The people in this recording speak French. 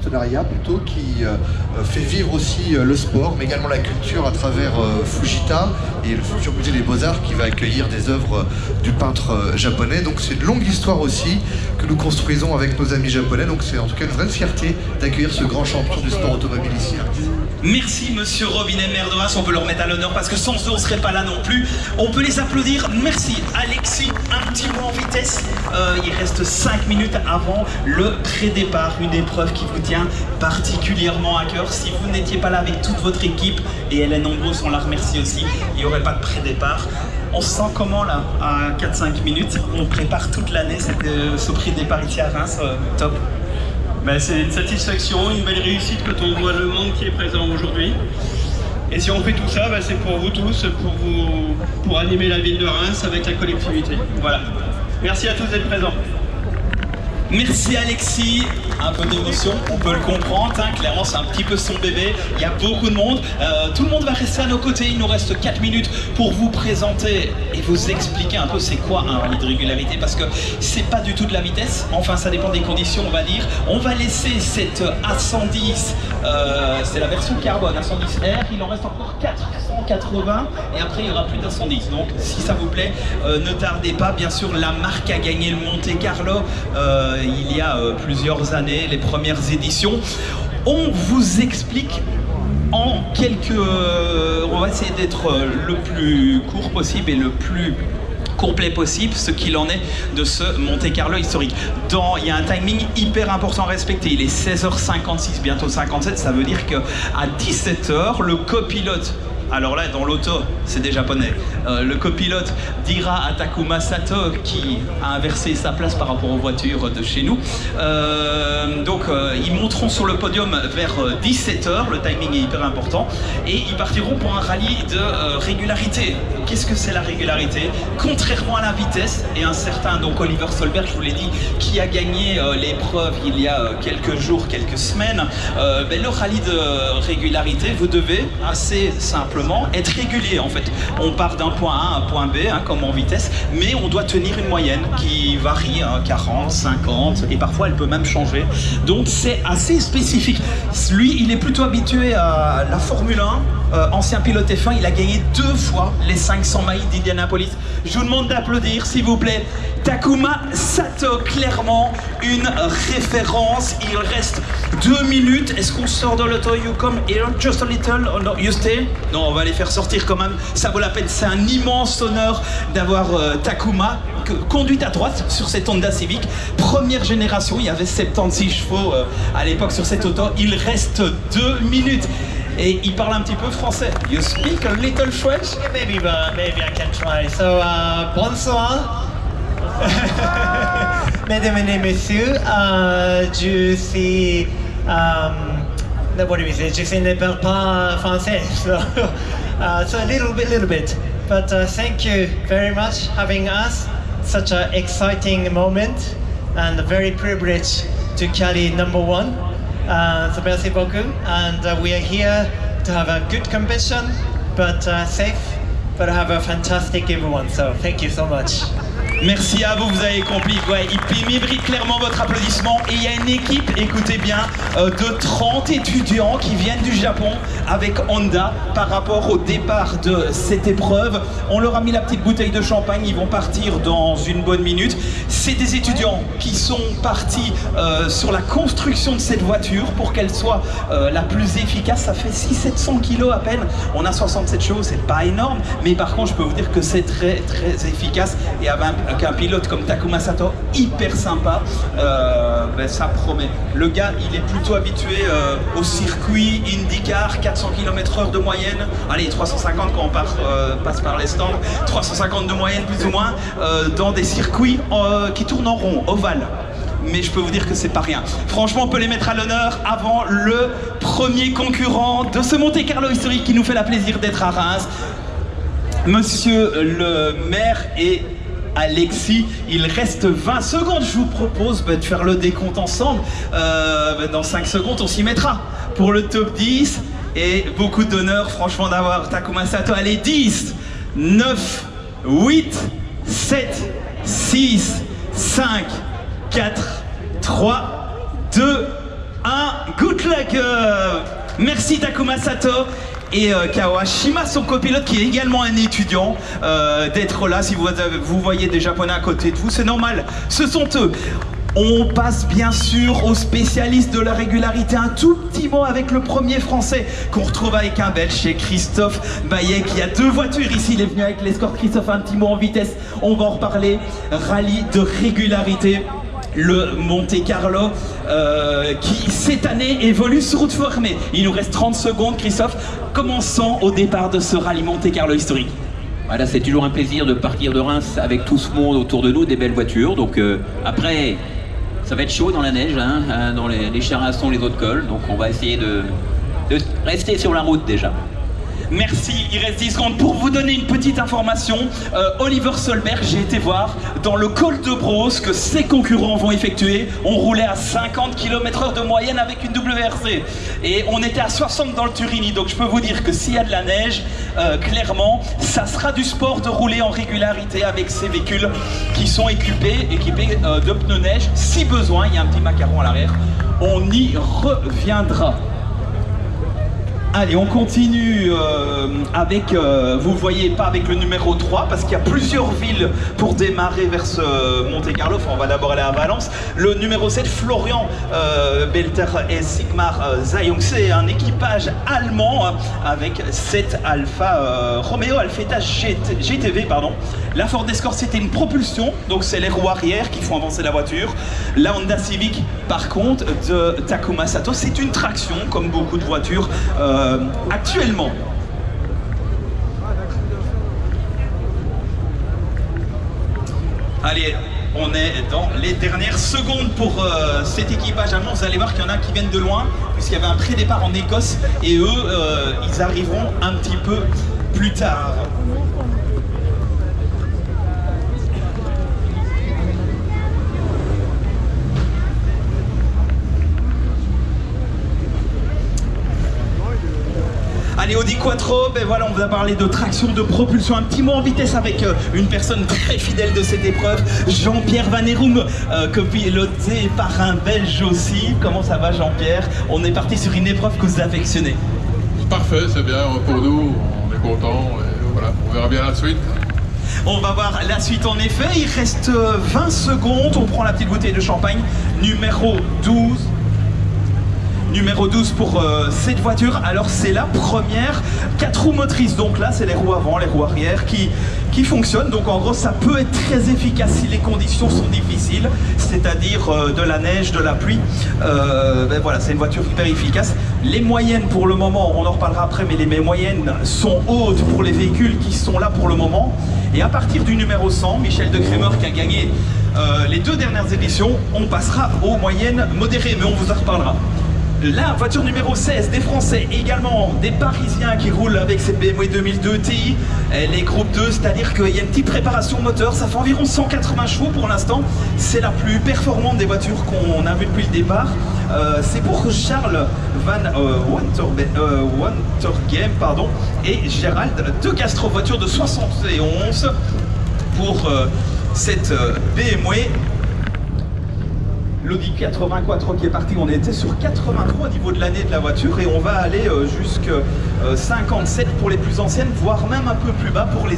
partenariat plutôt qui fait vivre aussi le sport, mais également la culture à travers Fujita et le futur musée des Beaux-Arts qui va accueillir des œuvres du peintre japonais. Donc c'est une longue histoire aussi que nous construisons avec nos amis japonais. Donc c'est en tout cas une vraie fierté d'accueillir ce grand champion du sport automobile ici. Merci Monsieur Robinet, maire de Reims, on peut le remettre à l'honneur parce que sans eux on ne serait pas là non plus. On peut les applaudir. Merci Alexis, un petit mot en vitesse. Il reste 5 minutes avant le pré-départ, une épreuve qui vous tient particulièrement à cœur. Si vous n'étiez pas là avec toute votre équipe, et elle est nombreuse, on la remercie aussi, il n'y aurait pas de pré-départ. On se sent comment là, à 4-5 minutes? On prépare toute l'année ce pré-départ ici à Reims, top. Ben, c'est une satisfaction, une belle réussite quand on voit le monde qui est présent aujourd'hui. Et si on fait tout ça, ben, c'est pour vous tous, pour animer la ville de Reims avec la collectivité. Voilà. Merci à tous d'être présents. Merci Alexis, un peu d'émotion, on peut le comprendre, hein, clairement c'est un petit peu son bébé, il y a beaucoup de monde, tout le monde va rester à nos côtés, il nous reste 4 minutes pour vous présenter et vous expliquer un peu c'est quoi un rallye de régularité, parce que c'est pas du tout de la vitesse, enfin ça dépend des conditions on va dire, on va laisser cette A110, c'est la version carbone, A110R, il en reste encore 480 et après il n'y aura plus d'A110, donc si ça vous plaît, ne tardez pas, bien sûr la marque a gagné le Monte Carlo, il y a plusieurs années, les premières éditions. On vous explique en quelques... on va essayer d'être le plus court possible et le plus complet possible ce qu'il en est de ce Monte Carlo historique. Il y a un timing hyper important à respecter, il est 16h56, bientôt 57, ça veut dire qu'à 17h, le copilote, alors là dans l'auto c'est des japonais, le copilote dira à Takuma Sato qui a inversé sa place par rapport aux voitures de chez nous, ils monteront sur le podium vers 17h, le timing est hyper important, et ils partiront pour un rallye de régularité. Qu'est-ce que c'est la régularité? Contrairement à la vitesse, et un certain donc Oliver Solberg, je vous l'ai dit, qui a gagné l'épreuve il y a quelques jours, quelques semaines, le rallye de régularité, vous devez assez simplement être régulier en fait. On part d'un point A à un point B, hein, comme en vitesse, mais on doit tenir une moyenne qui varie, 40, 50, et parfois elle peut même changer. Donc c'est assez spécifique. Lui, il est plutôt habitué à la Formule 1, ancien pilote F1, il a gagné 2 fois les 500 miles d'Indianapolis. Je vous demande d'applaudir s'il vous plaît Takuma Sato, clairement une référence. Il reste 2 minutes. Est-ce qu'on sort de l'auto? You come here just a little, or no, you stay? Non, on va les faire sortir quand même, ça vaut la peine. C'est un immense honneur d'avoir Takuma conduite à droite sur cette Honda Civic. Première génération, il y avait 76 chevaux à l'époque sur cette auto. Il reste 2 minutes. Et il parle un petit peu français. You speak a little French? Yeah, maybe I can try. So, bonsoir. Mesdames et messieurs, je suis... what do we say? Je ne parle pas français, so a little bit. But thank you very much having us. Such an exciting moment and very privileged to carry #1. So merci beaucoup, and we are here to have a good competition, but safe, but have a fantastic everyone. So thank you so much. Merci à vous, vous avez compris. Ouais, il mérite clairement votre applaudissement. Et il y a une équipe, écoutez bien, de 30 étudiants qui viennent du Japon avec Honda par rapport au départ de cette épreuve. On leur a mis la petite bouteille de champagne, ils vont partir dans une bonne minute. C'est des étudiants qui sont partis sur la construction de cette voiture pour qu'elle soit la plus efficace. Ça fait 600-700 kilos à peine. On a 67 chevaux, c'est pas énorme, mais par contre je peux vous dire que c'est très très efficace. Et avec un pilote comme Takuma Sato, hyper sympa, ça promet. Le gars, il est plutôt habitué au circuit IndyCar, 400 km/h de moyenne. Allez, 350 quand on passe par les stands, 350 de moyenne plus ou moins, dans des circuits qui tournent en rond, ovale. Mais je peux vous dire que c'est pas rien. Franchement, on peut les mettre à l'honneur avant le premier concurrent de ce Monte Carlo historique qui nous fait la plaisir d'être à Reims. Monsieur le maire et Alexis, il reste 20 secondes. Je vous propose de faire le décompte ensemble. Dans 5 secondes, on s'y mettra pour le top 10. Et beaucoup d'honneur, franchement, d'avoir Takuma Sato. Allez, 10, 9, 8, 7, 6, 5, 4, 3, 2, 1, go! merci Takuma Sato et Kawashima, son copilote qui est également un étudiant, d'être là. Si vous voyez des Japonais à côté de vous, c'est normal, ce sont eux. On passe bien sûr aux spécialistes de la régularité. Un tout petit mot avec le premier français qu'on retrouve avec un Belge, chez Christophe Baillet, qui a 2 voitures ici. Il est venu avec l'escorte. Christophe, un petit mot en vitesse, on va en reparler. Rallye de régularité, le Monte Carlo, qui cette année évolue sur route fermée. Il nous reste 30 secondes, Christophe. Commençons au départ de ce rallye Monte Carlo historique. Voilà, c'est toujours un plaisir de partir de Reims avec tout ce monde autour de nous, des belles voitures. Donc après, ça va être chaud dans la neige, hein, dans les Charassons, les autres cols. Donc on va essayer de rester sur la route déjà. Merci, il reste 10 secondes pour vous donner une petite information. Oliver Solberg, j'ai été voir dans le col de Bros que ses concurrents vont effectuer. On roulait à 50 km/h de moyenne avec une WRC. Et on était à 60 dans le Turini. Donc je peux vous dire que s'il y a de la neige, clairement, ça sera du sport de rouler en régularité avec ces véhicules qui sont équipés de pneus neige. Si besoin, il y a un petit macaron à l'arrière. On y reviendra. Allez, on continue avec, vous ne voyez pas avec le numéro 3, parce qu'il y a plusieurs villes pour démarrer vers ce Monte Carlo. Enfin, on va d'abord aller à Valence. Le numéro 7, Florian Belter et Sigmar Zayong. C'est un équipage allemand avec 7 Alfa Romeo Alfetta GTV, pardon. La Ford Escort, c'était une propulsion, donc c'est les roues arrière qui font avancer la voiture. La Honda Civic, par contre, de Takuma Sato, c'est une traction, comme beaucoup de voitures actuellement. Allez, on est dans les dernières secondes pour cet équipage allemand. Vous allez voir qu'il y en a qui viennent de loin, puisqu'il y avait un pré-départ en Écosse, et eux, ils arriveront un petit peu plus tard. Allez, Audi Quattro, ben voilà, on vous a parlé de traction, de propulsion. Un petit mot en vitesse avec une personne très fidèle de cette épreuve, Jean-Pierre Van Heerum, piloté par un Belge aussi. Comment ça va, Jean-Pierre? On est parti sur une épreuve que vous affectionnez. Parfait, c'est bien pour nous, on est contents, et voilà, on verra bien la suite. On va voir la suite en effet, il reste 20 secondes, on prend la petite bouteille de champagne, numéro 12. Numéro 12 pour cette voiture. Alors c'est la première 4 roues motrices, donc là c'est les roues avant, les roues arrière qui fonctionnent. Donc en gros ça peut être très efficace si les conditions sont difficiles, c'est-à-dire de la neige, de la pluie. Ben voilà, c'est une voiture hyper efficace. Les moyennes pour le moment, on en reparlera après, mais les moyennes sont hautes pour les véhicules qui sont là pour le moment. Et à partir du numéro 100, Michel de Crémer qui a gagné les 2 dernières éditions, on passera aux moyennes modérées, mais on vous en reparlera. La voiture numéro 16, des Français, également des Parisiens qui roulent avec cette BMW 2002 Ti. Elle est groupe 2, c'est-à-dire qu'il y a une petite préparation moteur, ça fait environ 180 chevaux pour l'instant. C'est la plus performante des voitures qu'on a vues depuis le départ. C'est pour Charles Van Wantergem, pardon, et Gérald de Castro, voiture de 71 pour cette BMW. L'Audi 80 Quattro qui est parti, on était sur 83 au niveau de l'année de la voiture et on va aller jusqu'à 57 pour les plus anciennes, voire même un peu plus bas pour les